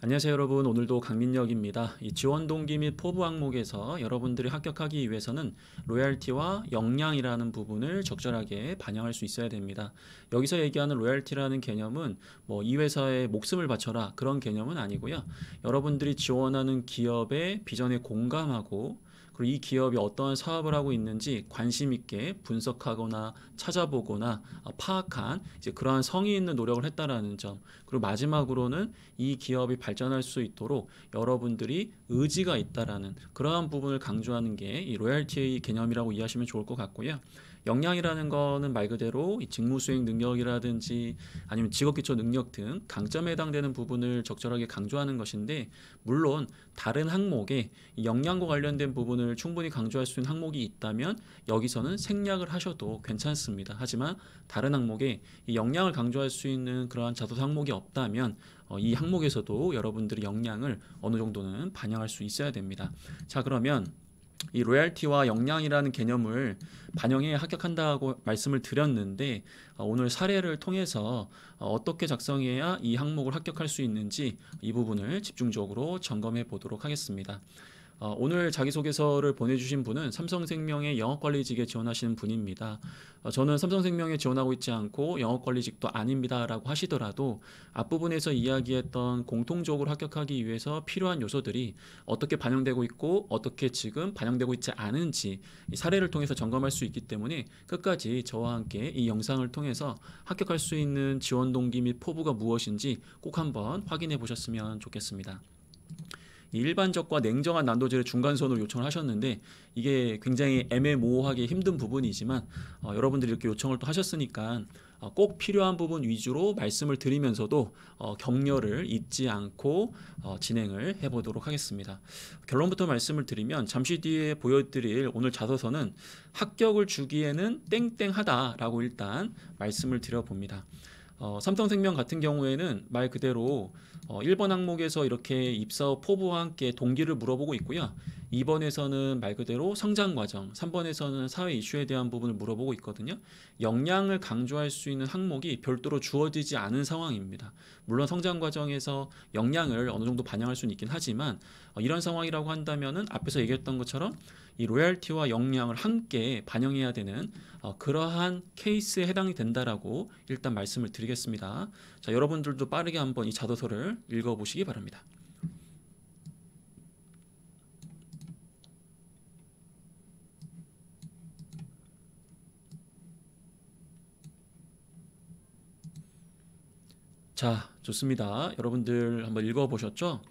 안녕하세요 여러분. 오늘도 강민혁입니다. 이 지원 동기 및 포부 항목에서 여러분들이 합격하기 위해서는 로열티와 역량이라는 부분을 적절하게 반영할 수 있어야 됩니다. 여기서 얘기하는 로열티라는 개념은 이 회사에 목숨을 바쳐라 그런 개념은 아니고요. 여러분들이 지원하는 기업의 비전에 공감하고 그리고 이 기업이 어떠한 사업을 하고 있는지 관심 있게 분석하거나 찾아보거나 파악한 이제 그러한 성의 있는 노력을 했다라는 점. 그리고 마지막으로는 이 기업이 발전할 수 있도록 여러분들이 의지가 있다라는 그러한 부분을 강조하는 게 이 로열티의 개념이라고 이해하시면 좋을 것 같고요. 역량이라는 거는 말 그대로 이 직무 수행 능력이라든지 아니면 직업 기초 능력 등 강점에 해당되는 부분을 적절하게 강조하는 것인데, 물론 다른 항목에 이 역량과 관련된 부분을 충분히 강조할 수 있는 항목이 있다면 여기서는 생략을 하셔도 괜찮습니다. 하지만 다른 항목에 이 역량을 강조할 수 있는 그러한 자소서 항목이 없다면 이 항목에서도 여러분들이 역량을 어느 정도는 반영할 수 있어야 됩니다. 자, 그러면 이 로얄티와 역량이라는 개념을 반영해 합격한다고 말씀을 드렸는데, 오늘 사례를 통해서 어떻게 작성해야 이 항목을 합격할 수 있는지 이 부분을 집중적으로 점검해 보도록 하겠습니다. 오늘 자기소개서를 보내주신 분은 삼성생명의 영업관리직에 지원하시는 분입니다. 저는 삼성생명에 지원하고 있지 않고 영업관리직도 아닙니다 라고 하시더라도 앞부분에서 이야기했던 공통적으로 합격하기 위해서 필요한 요소들이 어떻게 반영되고 있고 어떻게 지금 반영되고 있지 않은지 이 사례를 통해서 점검할 수 있기 때문에 끝까지 저와 함께 이 영상을 통해서 합격할 수 있는 지원 동기 및 포부가 무엇인지 꼭 한번 확인해 보셨으면 좋겠습니다. 일반적과 냉정한 난도질의 중간선으로 요청을 하셨는데, 이게 굉장히 애매모호하게 힘든 부분이지만 여러분들이 이렇게 요청을 또 하셨으니까 꼭 필요한 부분 위주로 말씀을 드리면서도 격려를 잊지 않고 진행을 해보도록 하겠습니다. 결론부터 말씀을 드리면 잠시 뒤에 보여드릴 오늘 자소서는 합격을 주기에는 땡땡하다라고 일단 말씀을 드려봅니다. 삼성생명 같은 경우에는 말 그대로 1번 항목에서 이렇게 입사 후 포부와 함께 동기를 물어보고 있고요. 2번에서는 말 그대로 성장 과정, 3번에서는 사회 이슈에 대한 부분을 물어보고 있거든요. 역량을 강조할 수 있는 항목이 별도로 주어지지 않은 상황입니다. 물론 성장 과정에서 역량을 어느 정도 반영할 수는 있긴 하지만 이런 상황이라고 한다면은 앞에서 얘기했던 것처럼 이 로열티와 역량을 함께 반영해야 되는 그러한 케이스에 해당이 된다라고 일단 말씀을 드리겠습니다. 자, 여러분들도 빠르게 한번 이 자소서를 읽어보시기 바랍니다. 자, 좋습니다. 여러분들 한번 읽어보셨죠?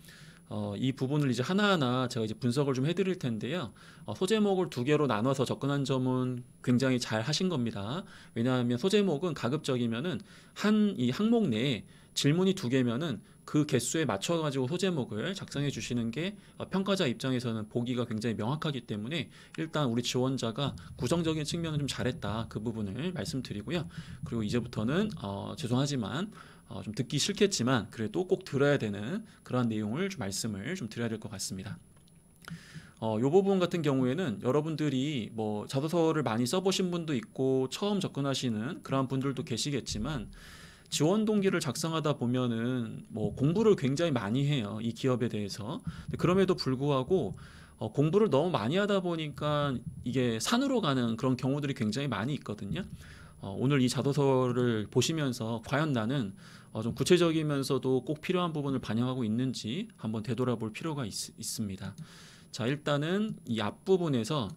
이 부분을 이제 하나하나 제가 이제 분석을 좀 해드릴 텐데요. 소제목을 두 개로 나눠서 접근한 점은 굉장히 잘 하신 겁니다. 왜냐하면 소제목은 가급적이면은 이 항목 내에 질문이 두 개면은 그 개수에 맞춰가지고 소제목을 작성해 주시는 게 평가자 입장에서는 보기가 굉장히 명확하기 때문에 일단 우리 지원자가 구성적인 측면은 좀 잘했다, 그 부분을 말씀드리고요. 그리고 이제부터는 죄송하지만 좀 듣기 싫겠지만 그래도 꼭 들어야 되는 그러한 내용을 좀 말씀을 좀 드려야 될 것 같습니다. 이 부분 같은 경우에는 여러분들이 자소서를 많이 써보신 분도 있고 처음 접근하시는 그런 분들도 계시겠지만, 지원 동기를 작성하다 보면은 공부를 굉장히 많이 해요, 이 기업에 대해서. 그럼에도 불구하고 공부를 너무 많이 하다 보니까 이게 산으로 가는 그런 경우들이 굉장히 많이 있거든요. 오늘 이 자소서를 보시면서 과연 나는 좀 구체적이면서도 꼭 필요한 부분을 반영하고 있는지 한번 되돌아볼 필요가 있습니다. 자, 일단은 이 앞부분에서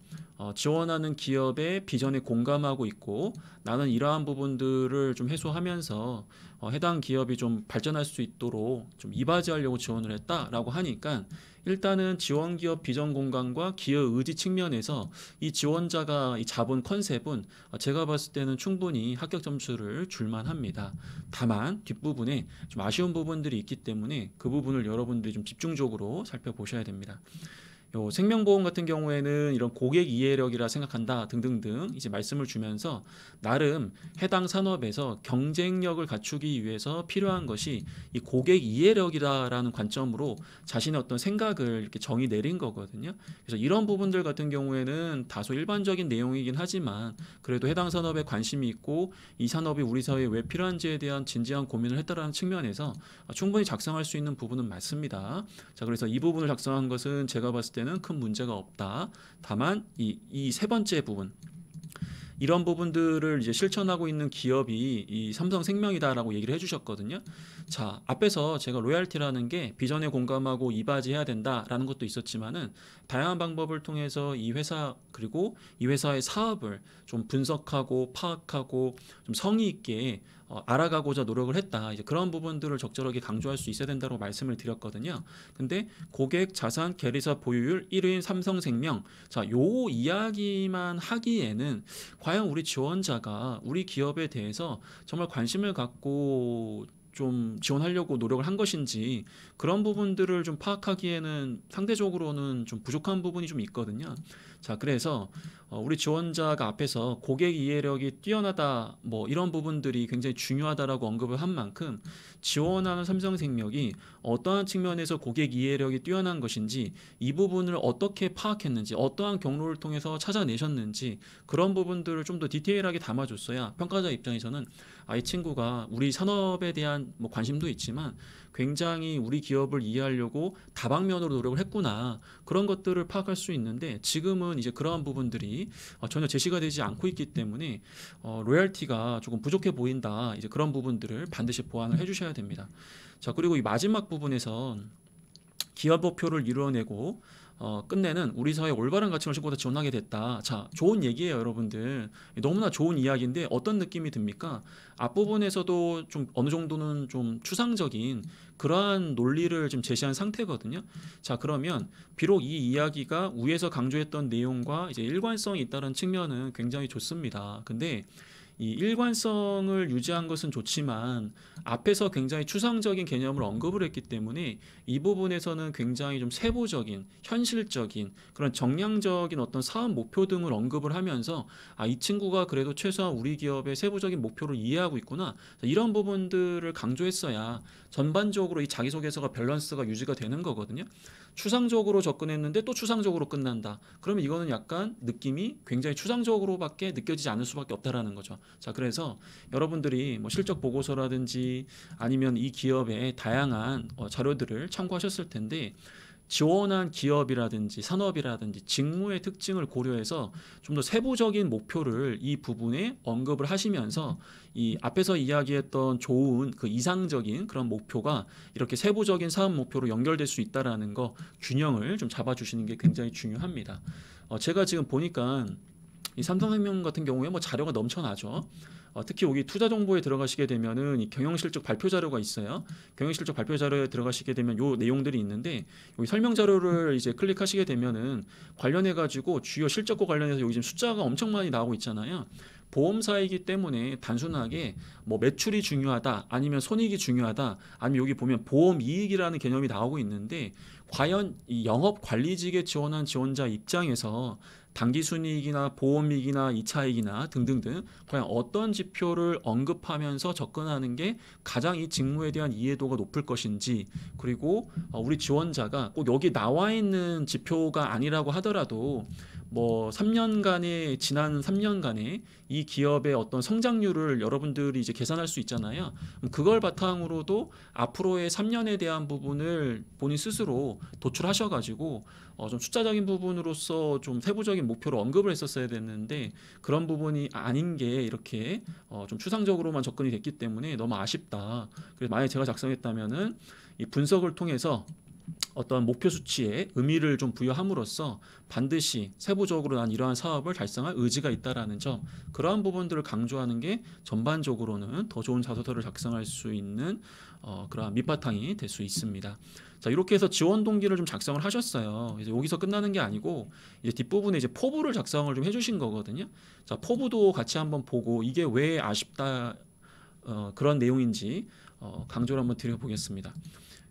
지원하는 기업의 비전에 공감하고 있고 나는 이러한 부분들을 좀 해소하면서 해당 기업이 좀 발전할 수 있도록 좀 이바지하려고 지원을 했다라고 하니까, 일단은 지원 기업 비전 공감과 기업 의지 측면에서 이 지원자가 이 잡은 컨셉은 제가 봤을 때는 충분히 합격 점수를 줄만 합니다. 다만 뒷부분에 좀 아쉬운 부분들이 있기 때문에 그 부분을 여러분들이 좀 집중적으로 살펴보셔야 됩니다. 요 생명보험 같은 경우에는 이런 고객 이해력이라 생각한다 등등등 이제 말씀을 주면서 나름 해당 산업에서 경쟁력을 갖추기 위해서 필요한 것이 이 고객 이해력이다라는 관점으로 자신의 어떤 생각을 이렇게 정의 내린 거거든요. 그래서 이런 부분들 같은 경우에는 다소 일반적인 내용이긴 하지만 그래도 해당 산업에 관심이 있고 이 산업이 우리 사회에 왜 필요한지에 대한 진지한 고민을 했다라는 측면에서 충분히 작성할 수 있는 부분은 맞습니다. 자, 그래서 이 부분을 작성한 것은 제가 봤을 때는 큰 문제가 없다. 다만 이 세 번째 부분, 이런 부분들을 이제 실천하고 있는 기업이 이 삼성생명이다라고 얘기를 해주셨거든요. 자, 앞에서 제가 로얄티라는 게 비전에 공감하고 이바지해야 된다라는 것도 있었지만은 다양한 방법을 통해서 이 회사 그리고 이 회사의 사업을 좀 분석하고 파악하고 좀 성의 있게 알아가고자 노력을 했다. 이제 그런 부분들을 적절하게 강조할 수 있어야 된다고 말씀을 드렸거든요. 근데 고객 자산 계리사 보유율 1위인 삼성생명, 자, 요 이야기만 하기에는 과연 우리 지원자가 우리 기업에 대해서 정말 관심을 갖고 좀 지원하려고 노력을 한 것인지 그런 부분들을 좀 파악하기에는 상대적으로는 좀 부족한 부분이 좀 있거든요. 자, 그래서 우리 지원자가 앞에서 고객 이해력이 뛰어나다 뭐 이런 부분들이 굉장히 중요하다라고 언급을 한 만큼 지원하는 삼성생명이 어떠한 측면에서 고객 이해력이 뛰어난 것인지 이 부분을 어떻게 파악했는지 어떠한 경로를 통해서 찾아내셨는지 그런 부분들을 좀 더 디테일하게 담아줬어야 평가자 입장에서는 이 친구가 우리 산업에 대한 뭐 관심도 있지만 굉장히 우리 기업을 이해하려고 다방면으로 노력을 했구나 그런 것들을 파악할 수 있는데 지금은 이제 그러한 부분들이 전혀 제시가 되지 않고 있기 때문에 로열티가 조금 부족해 보인다. 이제 그런 부분들을 반드시 보완을 해주셔야 됩니다. 자, 그리고 이 마지막 부분에서 기업 목표를 이루어내고 끝내는 우리 사회의 올바른 가치를 싣고다 지원하게 됐다. 자, 좋은 얘기예요, 여러분들. 너무나 좋은 이야기인데 어떤 느낌이 듭니까? 앞부분에서도 좀 어느 정도는 좀 추상적인 그러한 논리를 좀 제시한 상태거든요. 자, 그러면 비록 이 이야기가 위에서 강조했던 내용과 이제 일관성이 있다는 측면은 굉장히 좋습니다. 근데 이 일관성을 유지한 것은 좋지만 앞에서 굉장히 추상적인 개념을 언급을 했기 때문에 이 부분에서는 굉장히 좀 세부적인 현실적인 그런 정량적인 어떤 사업 목표 등을 언급을 하면서 이 친구가 그래도 최소한 우리 기업의 세부적인 목표를 이해하고 있구나 이런 부분들을 강조했어야 전반적으로 이 자기소개서가 밸런스가 유지가 되는 거거든요. 추상적으로 접근했는데 또 추상적으로 끝난다. 그러면 이거는 약간 느낌이 굉장히 추상적으로밖에 느껴지지 않을 수밖에 없다라는 거죠. 자, 그래서 여러분들이 뭐 실적 보고서라든지 아니면 이 기업의 다양한 자료들을 참고하셨을 텐데 지원한 기업이라든지 산업이라든지 직무의 특징을 고려해서 좀 더 세부적인 목표를 이 부분에 언급을 하시면서 이 앞에서 이야기했던 좋은 그 이상적인 그런 목표가 이렇게 세부적인 사업 목표로 연결될 수 있다라는 거 균형을 좀 잡아주시는 게 굉장히 중요합니다. 제가 지금 보니까 이 삼성생명 같은 경우에 뭐 자료가 넘쳐나죠. 특히 여기 투자 정보에 들어가시게 되면은 이 경영실적 발표 자료가 있어요. 경영실적 발표 자료에 들어가시게 되면 요 내용들이 있는데 여기 설명 자료를 이제 클릭하시게 되면은 관련해 가지고 주요 실적과 관련해서 여기 지금 숫자가 엄청 많이 나오고 있잖아요. 보험사이기 때문에 단순하게 뭐 매출이 중요하다 아니면 손익이 중요하다 아니면 여기 보면 보험 이익이라는 개념이 나오고 있는데 과연 이 영업 관리직에 지원한 지원자 입장에서 당기순이익이나 보험이익이나 2차이익이나 등등등 과연 어떤 지표를 언급하면서 접근하는 게 가장 이 직무에 대한 이해도가 높을 것인지 그리고 우리 지원자가 꼭 여기 나와 있는 지표가 아니라고 하더라도 뭐 3년간의 지난 3년간의 이 기업의 어떤 성장률을 여러분들이 이제 계산할 수 있잖아요. 그걸 바탕으로도 앞으로의 3년에 대한 부분을 본인 스스로 도출하셔가지고 좀 숫자적인 부분으로서 좀 세부적인 목표를 언급을 했었어야 됐는데 그런 부분이 아닌 게 이렇게 좀 추상적으로만 접근이 됐기 때문에 너무 아쉽다. 그래서 만약에 제가 작성했다면은 이 분석을 통해서 어떤 목표 수치에 의미를 좀 부여함으로써 반드시 세부적으로 난 이러한 사업을 달성할 의지가 있다라는 점 그러한 부분들을 강조하는 게 전반적으로는 더 좋은 자소서를 작성할 수 있는 그러한 밑바탕이 될 수 있습니다. 자, 이렇게 해서 지원 동기를 좀 작성을 하셨어요. 이제 여기서 끝나는 게 아니고 이제 뒷부분에 이제 포부를 작성을 좀 해주신 거거든요. 자, 포부도 같이 한번 보고 이게 왜 아쉽다 그런 내용인지 강조를 한번 드려보겠습니다.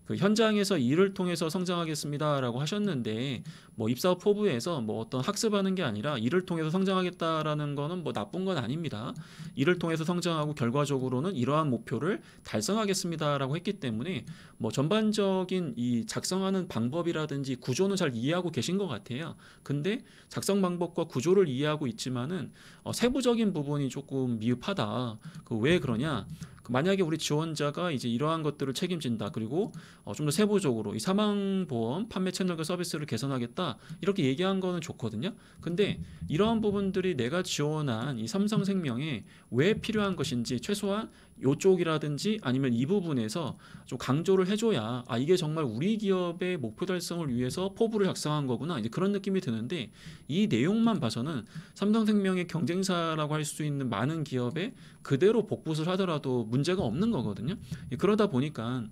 그 현장에서 일을 통해서 성장하겠습니다라고 하셨는데 뭐 입사업 포부에서 뭐 어떤 학습하는 게 아니라 일을 통해서 성장하겠다라는 거는 뭐 나쁜 건 아닙니다. 일을 통해서 성장하고 결과적으로는 이러한 목표를 달성하겠습니다라고 했기 때문에 뭐 전반적인 이 작성하는 방법이라든지 구조는 잘 이해하고 계신 것 같아요. 근데 작성 방법과 구조를 이해하고 있지만은 세부적인 부분이 조금 미흡하다. 그 왜 그러냐? 만약에 우리 지원자가 이제 이러한 것들을 책임진다. 그리고 좀 더 세부적으로 이 사망보험 판매 채널과 서비스를 개선하겠다. 이렇게 얘기한 거는 좋거든요. 근데 이러한 부분들이 내가 지원한 이 삼성생명에 왜 필요한 것인지 최소한 요쪽이라든지 아니면 이 부분에서 좀 강조를 해줘야 이게 정말 우리 기업의 목표 달성을 위해서 포부를 작성한 거구나. 이제 그런 느낌이 드는데 이 내용만 봐서는 삼성생명의 경쟁사라고 할 수 있는 많은 기업에 그대로 복붙을 하더라도 문제가 없는 거거든요. 그러다 보니까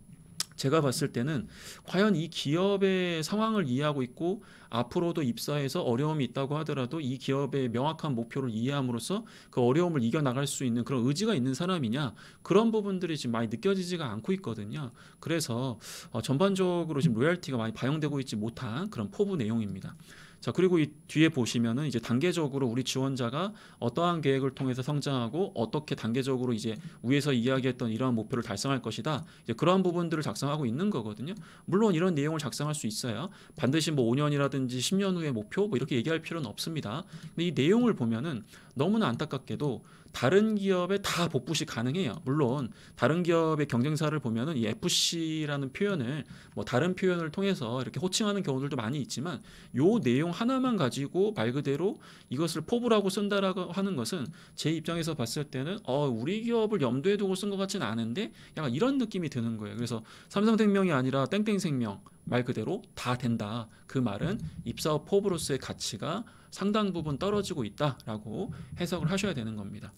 제가 봤을 때는 과연 이 기업의 상황을 이해하고 있고 앞으로도 입사해서 어려움이 있다고 하더라도 이 기업의 명확한 목표를 이해함으로써 그 어려움을 이겨나갈 수 있는 그런 의지가 있는 사람이냐, 그런 부분들이 지금 많이 느껴지지가 않고 있거든요. 그래서 전반적으로 지금 로열티가 많이 반영되고 있지 못한 그런 포부 내용입니다. 자, 그리고 이 뒤에 보시면은 이제 단계적으로 우리 지원자가 어떠한 계획을 통해서 성장하고 어떻게 단계적으로 이제 위에서 이야기했던 이러한 목표를 달성할 것이다. 이제 그러한 부분들을 작성하고 있는 거거든요. 물론 이런 내용을 작성할 수 있어요. 반드시 뭐 5년이라든지 10년 후의 목표 뭐 이렇게 얘기할 필요는 없습니다. 근데 이 내용을 보면은 너무나 안타깝게도 다른 기업에 다 복붙이 가능해요. 물론 다른 기업의 경쟁사를 보면은 이 FC라는 표현을 뭐 다른 표현을 통해서 이렇게 호칭하는 경우들도 많이 있지만 요 내용 하나만 가지고 말 그대로 이것을 포부라고 쓴다라고 하는 것은 제 입장에서 봤을 때는 우리 기업을 염두에 두고 쓴 것 같지는 않은데 약간 이런 느낌이 드는 거예요. 그래서 삼성생명이 아니라 땡땡생명 말 그대로 다 된다. 그 말은 입사업 포부로서의 가치가 상당 부분 떨어지고 있다라고 해석을 하셔야 되는 겁니다.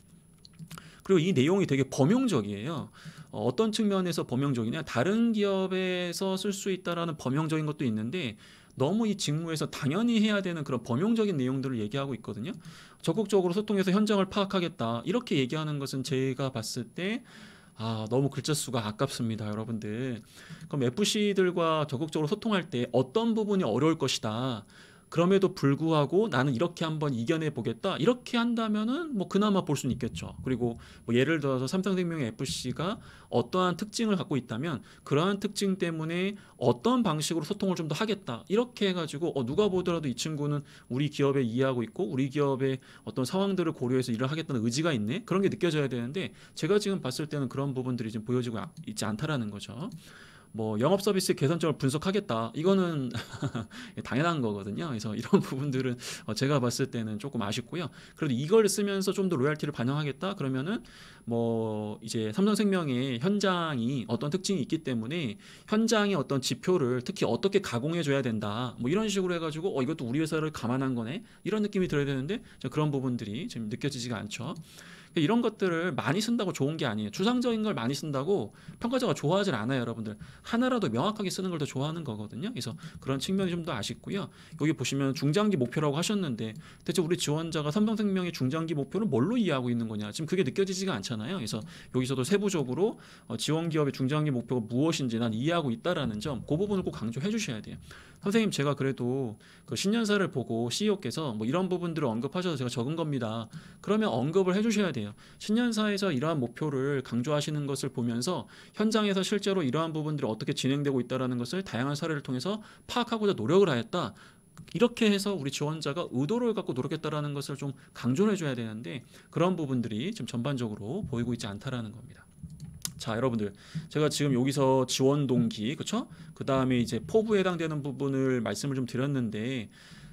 그리고 이 내용이 되게 범용적이에요. 어떤 측면에서 범용적이냐? 다른 기업에서 쓸 수 있다라는 범용적인 것도 있는데 너무 이 직무에서 당연히 해야 되는 그런 범용적인 내용들을 얘기하고 있거든요. 적극적으로 소통해서 현장을 파악하겠다. 이렇게 얘기하는 것은 제가 봤을 때 너무 글자 수가 아깝습니다, 여러분들. 그럼 FC들과 적극적으로 소통할 때 어떤 부분이 어려울 것이다. 그럼에도 불구하고 나는 이렇게 한번 이겨내 보겠다. 이렇게 한다면은 뭐 그나마 볼 수는 있겠죠. 그리고 뭐 예를 들어서 삼성생명의 FC가 어떠한 특징을 갖고 있다면 그러한 특징 때문에 어떤 방식으로 소통을 좀 더 하겠다. 이렇게 해가지고 누가 보더라도 이 친구는 우리 기업에 이해하고 있고 우리 기업의 어떤 상황들을 고려해서 일을 하겠다는 의지가 있네. 그런 게 느껴져야 되는데 제가 지금 봤을 때는 그런 부분들이 지금 보여지고 있지 않다라는 거죠. 뭐 영업 서비스 개선점을 분석하겠다. 이거는 당연한 거거든요. 그래서 이런 부분들은 제가 봤을 때는 조금 아쉽고요. 그래도 이걸 쓰면서 좀 더 로열티를 반영하겠다. 그러면은 뭐 이제 삼성생명의 현장이 어떤 특징이 있기 때문에 현장의 어떤 지표를 특히 어떻게 가공해 줘야 된다. 뭐 이런 식으로 해가지고 이것도 우리 회사를 감안한 거네. 이런 느낌이 들어야 되는데 그런 부분들이 지금 느껴지지가 않죠. 이런 것들을 많이 쓴다고 좋은 게 아니에요. 추상적인 걸 많이 쓴다고 평가자가 좋아하질 않아요, 여러분들. 하나라도 명확하게 쓰는 걸 더 좋아하는 거거든요. 그래서 그런 측면이 좀 더 아쉽고요. 여기 보시면 중장기 목표라고 하셨는데 대체 우리 지원자가 삼성생명의 중장기 목표를 뭘로 이해하고 있는 거냐? 지금 그게 느껴지지가 않잖아요. 그래서 여기서도 세부적으로 지원 기업의 중장기 목표가 무엇인지 난 이해하고 있다라는 점, 그 부분을 꼭 강조해 주셔야 돼요. 선생님, 제가 그래도 그 신년사를 보고 CEO께서 뭐 이런 부분들을 언급하셔서 제가 적은 겁니다. 그러면 언급을 해주셔야 돼요. 신년사에서 이러한 목표를 강조하시는 것을 보면서 현장에서 실제로 이러한 부분들이 어떻게 진행되고 있다는 것을 다양한 사례를 통해서 파악하고자 노력을 하였다. 이렇게 해서 우리 지원자가 의도를 갖고 노력했다라는 것을 좀 강조를 해줘야 되는데 그런 부분들이 좀 전반적으로 보이고 있지 않다라는 겁니다. 자, 여러분들, 제가 지금 여기서 지원 동기, 그렇죠? 그 다음에 이제 포부에 해당되는 부분을 말씀을 좀 드렸는데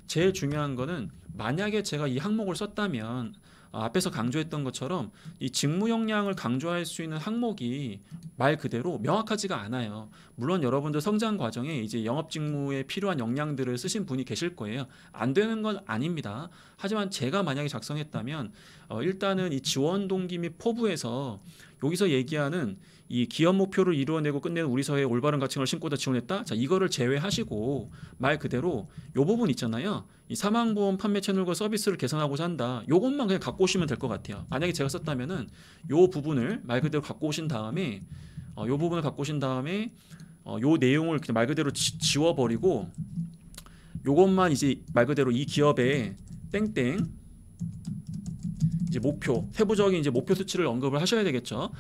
제일 중요한 거는 만약에 제가 이 항목을 썼다면 앞에서 강조했던 것처럼 이 직무 역량을 강조할 수 있는 항목이 말 그대로 명확하지가 않아요. 물론 여러분들 성장 과정에 이제 영업 직무에 필요한 역량들을 쓰신 분이 계실 거예요. 안 되는 건 아닙니다. 하지만 제가 만약에 작성했다면 일단은 이 지원 동기 및 포부에서 여기서 얘기하는 이 기업 목표를 이루어내고 끝내는 우리 사회의 올바른 가치관을 심고자 지원했다. 자, 이거를 제외하시고 말 그대로 요 부분 있잖아요. 이 사망보험 판매 채널과 서비스를 개선하고자 한다. 요것만 그냥 갖고 오시면 될 것 같아요. 만약에 제가 썼다면은 요 부분을 말 그대로 갖고 오신 다음에 요 부분을 갖고 오신 다음에 요 내용을 그냥 말 그대로 지워버리고 요것만 이제 말 그대로 이 기업의 땡땡 이제 목표, 세부적인 이제 목표 수치를 언급을 하셔야 되겠죠.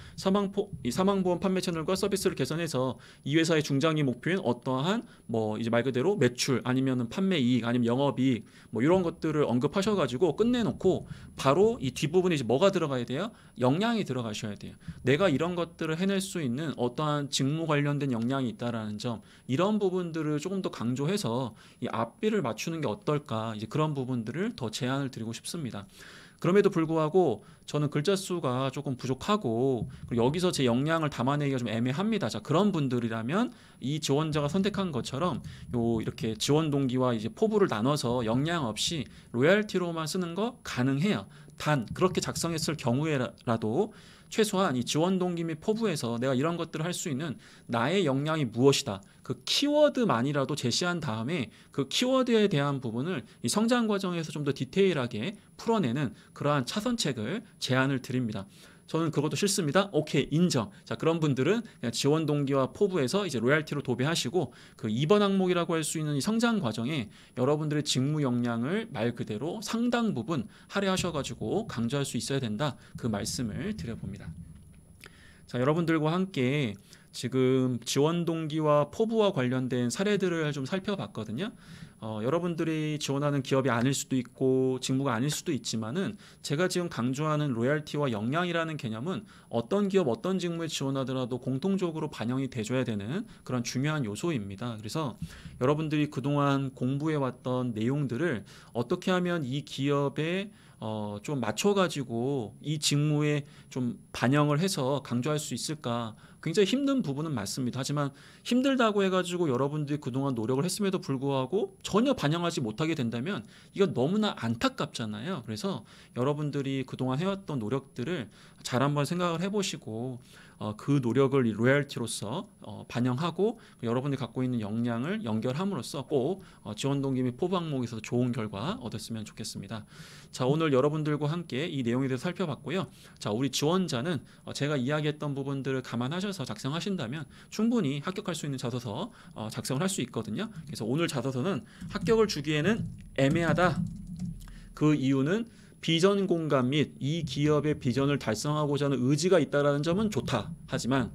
이 사망보험 판매 채널과 서비스를 개선해서 이 회사의 중장기 목표인 어떠한 뭐 이제 말 그대로 매출 아니면은 판매 이익 아니면 영업이익 뭐 이런 것들을 언급하셔가지고 끝내놓고 바로 이 뒷부분에 이제 뭐가 들어가야 돼요? 역량이 들어가셔야 돼요. 내가 이런 것들을 해낼 수 있는 어떠한 직무 관련된 역량이 있다라는 점, 이런 부분들을 조금 더 강조해서 이 앞뒤를 맞추는 게 어떨까, 이제 그런 부분들을 더 제안을 드리고 싶습니다. 그럼에도 불구하고 저는 글자 수가 조금 부족하고 그리고 여기서 제 역량을 담아내기가 좀 애매합니다. 자, 그런 분들이라면 이 지원자가 선택한 것처럼 요 이렇게 지원 동기와 이제 포부를 나눠서 역량 없이 로열티로만 쓰는 거 가능해요. 단 그렇게 작성했을 경우에라도 최소한 이 지원 동기 및 포부에서 내가 이런 것들을 할 수 있는 나의 역량이 무엇이다, 그 키워드만이라도 제시한 다음에 그 키워드에 대한 부분을 이 성장 과정에서 좀 더 디테일하게 풀어내는 그러한 차선책을 제안을 드립니다. 저는 그것도 싫습니다. 오케이, 인정. 자, 그런 분들은 그냥 지원 동기와 포부에서 이제 로얄티로 도배하시고 그 2번 항목이라고 할 수 있는 이 성장 과정에 여러분들의 직무 역량을 말 그대로 상당 부분 할애하셔가지고 강조할 수 있어야 된다, 그 말씀을 드려봅니다. 자, 여러분들과 함께 지금 지원 동기와 포부와 관련된 사례들을 좀 살펴봤거든요. 여러분들이 지원하는 기업이 아닐 수도 있고 직무가 아닐 수도 있지만은 제가 지금 강조하는 로얄티와 역량이라는 개념은 어떤 기업 어떤 직무에 지원하더라도 공통적으로 반영이 돼줘야 되는 그런 중요한 요소입니다. 그래서 여러분들이 그동안 공부해왔던 내용들을 어떻게 하면 이 기업에 좀 맞춰가지고 이 직무에 좀 반영을 해서 강조할 수 있을까, 굉장히 힘든 부분은 맞습니다. 하지만 힘들다고 해가지고 여러분들이 그동안 노력을 했음에도 불구하고 전혀 반영하지 못하게 된다면 이건 너무나 안타깝잖아요. 그래서 여러분들이 그동안 해왔던 노력들을 잘 한번 생각을 해보시고 그 노력을 이 로얄티로서 반영하고 여러분들이 갖고 있는 역량을 연결함으로써 꼭 지원 동기 및 포부 항목에서 좋은 결과 얻었으면 좋겠습니다. 자, 오늘 여러분들과 함께 이 내용에 대해서 살펴봤고요. 자, 우리 지원자는 제가 이야기했던 부분들을 감안하셔서 작성하신다면 충분히 합격할 수 있는 자소서 작성을 할 수 있거든요. 그래서 오늘 자소서는 합격을 주기에는 애매하다. 그 이유는 비전 공감 및 이 기업의 비전을 달성하고자 하는 의지가 있다는 점은 좋다. 하지만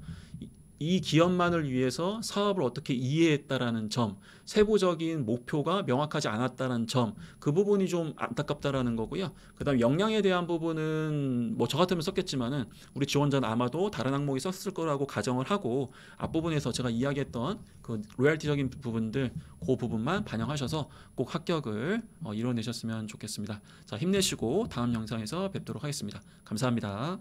이 기업만을 위해서 사업을 어떻게 이해했다라는 점, 세부적인 목표가 명확하지 않았다는 점, 그 부분이 좀 안타깝다라는 거고요. 그다음 역량에 대한 부분은 뭐 저 같으면 썼겠지만은 우리 지원자는 아마도 다른 항목이 썼을 거라고 가정을 하고 앞부분에서 제가 이야기했던 그 로얄티적인 부분들, 그 부분만 반영하셔서 꼭 합격을 이뤄내셨으면 좋겠습니다. 자, 힘내시고 다음 영상에서 뵙도록 하겠습니다. 감사합니다.